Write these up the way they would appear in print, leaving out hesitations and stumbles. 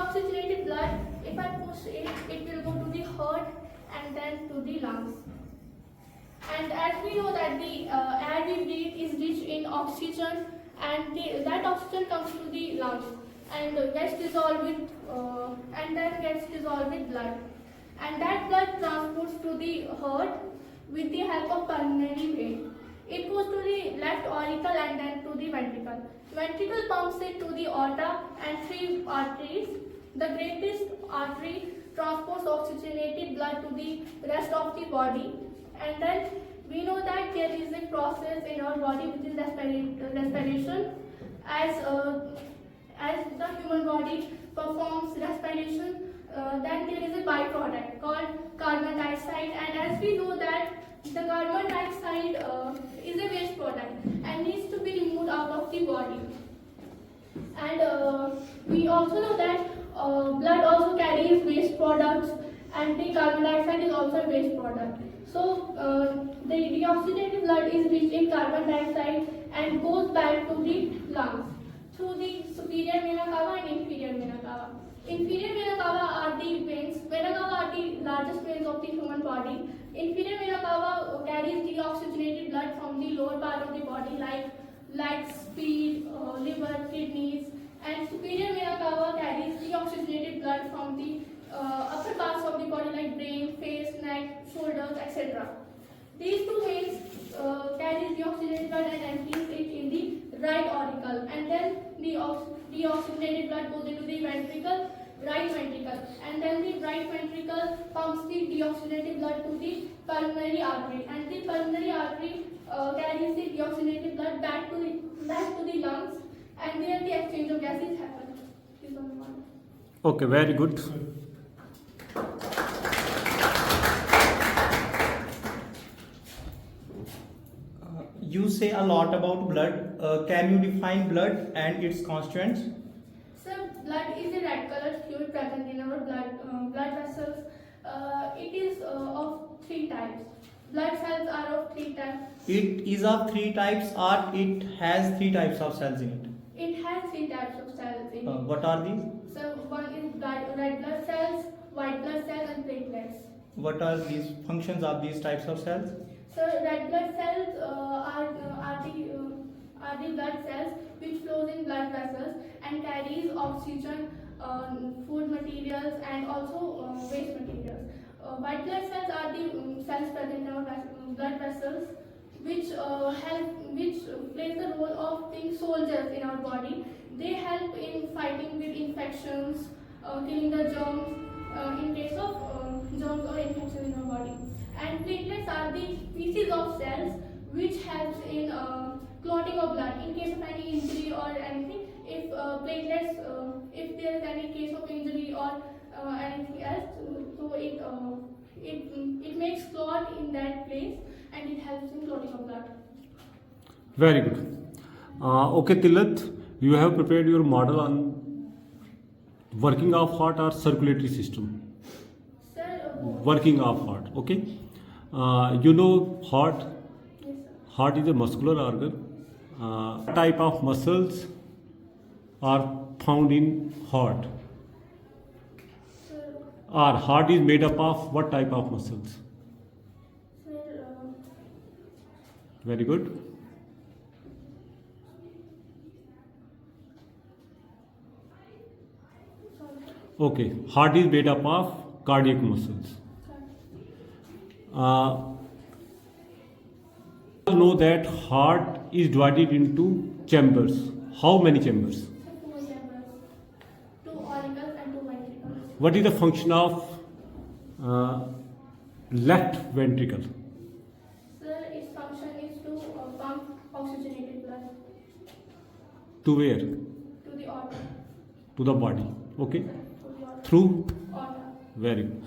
deoxygenated blood, if I push it, it will go to the heart and then to the lungs. And as we know that the air we breathe is rich in oxygen, and that oxygen comes to the lungs and gets dissolved with blood, and that blood transports to the heart with the help of pulmonary vein. It goes to the left auricle and then to the ventricle. Ventricle pumps it to the aorta and 3 arteries. The greatest artery transports oxygenated blood to the rest of the body, and then we know that there is a process in our body which is respiration. As the human body performs respiration, then there is a byproduct called carbon dioxide, and as we know that the carbon dioxide is a waste product and needs to be removed out of the body. And we also know that blood also carries waste products, and the carbon dioxide is also a waste product. So the deoxygenated blood is rich in carbon dioxide and goes back to the lungs through the superior vena cava and inferior vena cava. Inferior vena cava are the veins. Vena cava are the largest veins of the human body. Inferior vena cava carries deoxygenated blood from the lower part of the body like legs, feet, liver, kidneys, and superior vena cava carries deoxygenated blood from the upper parts of the body like brain, face, neck, shoulders, etc. These two veins carries deoxygenated blood and empties it in the right auricle, and then the deoxygenated blood goes into the ventricle, right ventricle, and then the right ventricle pumps the deoxygenated blood to the pulmonary artery, and the pulmonary artery carries the deoxygenated blood back to the lungs, and there the exchange of gases happens. Okay, very good. You say a lot about blood. Can you define blood and its constituents? So, blood is a red colored fluid present in our blood vessels. It is of 3 types. Blood cells are of 3 types. It is of 3 types, or it has 3 types of cells in it? It has 3 types of cells in it. What are these? So, one is red blood cells, white blood cells, and platelets. What are these functions of these types of cells? So, red blood cells are the blood cells which flows in blood vessels and carries oxygen, food materials, and also waste materials. White blood cells are the cells present in our blood vessels which plays the role of being soldiers in our body. They help in fighting with infections, killing the germs in case of germs or infections in our body. And platelets are the pieces of cells which helps in clotting of blood in case of any injury or anything. If if there is any case of injury or anything else, so it makes clot in that place and it helps in clotting of blood. Very good. Okay, Tilat, you have prepared your model on working of heart or circulatory system. Sir, Working of heart. Okay. You know heart. Yes, sir. Heart is a muscular organ. Type of muscles are found in heart. Sir, Our heart is made up of what type of muscles? sir, Very good. sorry, Okay, heart is made up of cardiac muscles. sir. Know that heart is divided into chambers. How many chambers? So 4 chambers, 2 auricles and 2 ventricles. What is the function of left ventricle? Sir, its function is to pump oxygenated blood To where? to the aorta. To the body. Okay. To the aorta. Through? Aorta. Very good.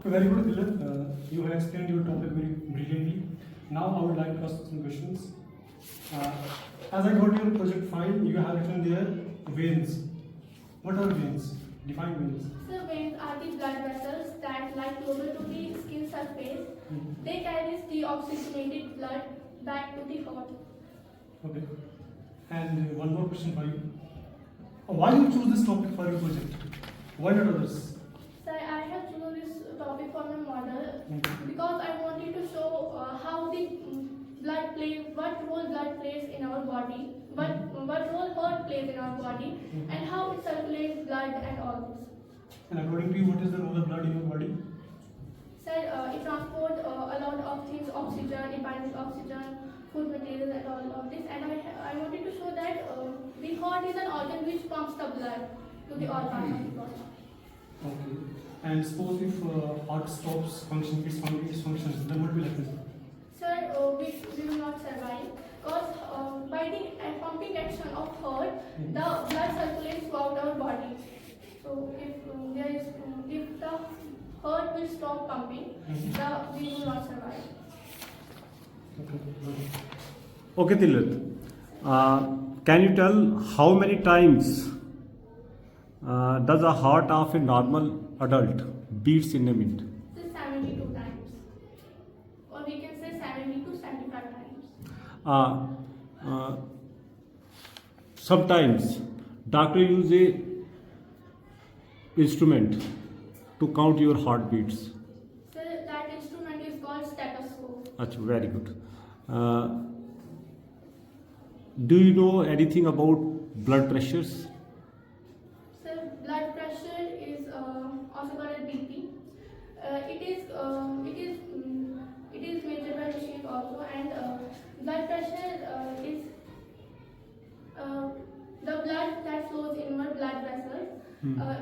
Very good, Tilat. You have explained your topic very brilliantly. Now I would like to ask some questions. As I got your project file, you have written there veins. What are veins? Define veins. So veins are the blood vessels that lie closer to the skin surface. They carry the oxygenated blood back to the heart. Okay. And one more question for you. Why you choose this topic for your project? Why not others? Sir, I have chosen this topic for my model Okay. because I wanted to show how the blood plays, what role blood plays in our body, what role heart plays in our body, and how it circulates blood and all this. And according to you, what is the role of blood in your body? Sir, it transports a lot of things, oxygen, it binds oxygen, food materials and all of this. And I wanted to show that the heart is an organ which pumps the blood to the all parts of the body. Okay. And suppose if heart stops functioning, its functions, then what will happen? Sir, we will not survive because by the pumping action of heart, the blood circulates throughout our body. So if the heart will stop pumping, we will not survive. Okay. Okay, Tilat. Can you tell how many times does a heart of a normal adult beats in a minute? So 72 times, or we can say 70 to 75 times. Sometimes doctor use a instrument to count your heartbeats. So that instrument is called stethoscope. Achha, very good. Do you know anything about blood pressures? So blood pressure is also called as BP. It is measured by machine also, and blood pressure is the blood that flows in our blood vessels.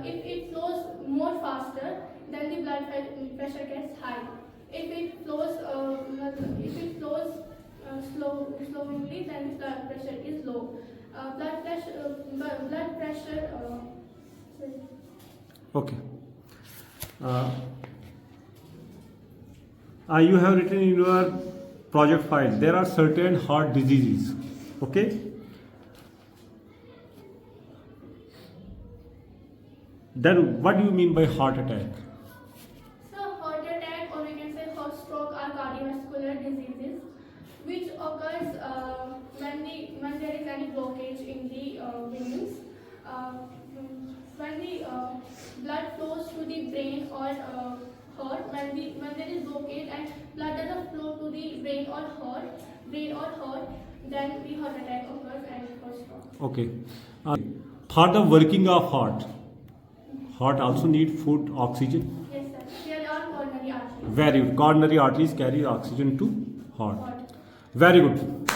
If it flows more faster, then the blood pressure gets high. If it flows slowly, then the blood pressure is low. Blood pressure. Sorry. Okay. You have written in your project file there are certain heart diseases. Okay. Then what do you mean by heart attack? So heart attack, or we can say heart stroke, are cardiovascular diseases which occurs when there is any blockage in the veins. When the blood flows to the brain or heart, when there is blockage and blood doesn't flow to the brain or heart, then the heart attack occurs and heart stroke. Okay. For the working of heart also need food, oxygen. Yes, sir. There are coronary arteries. Very good. Coronary arteries carry oxygen to heart. Heart. Very good.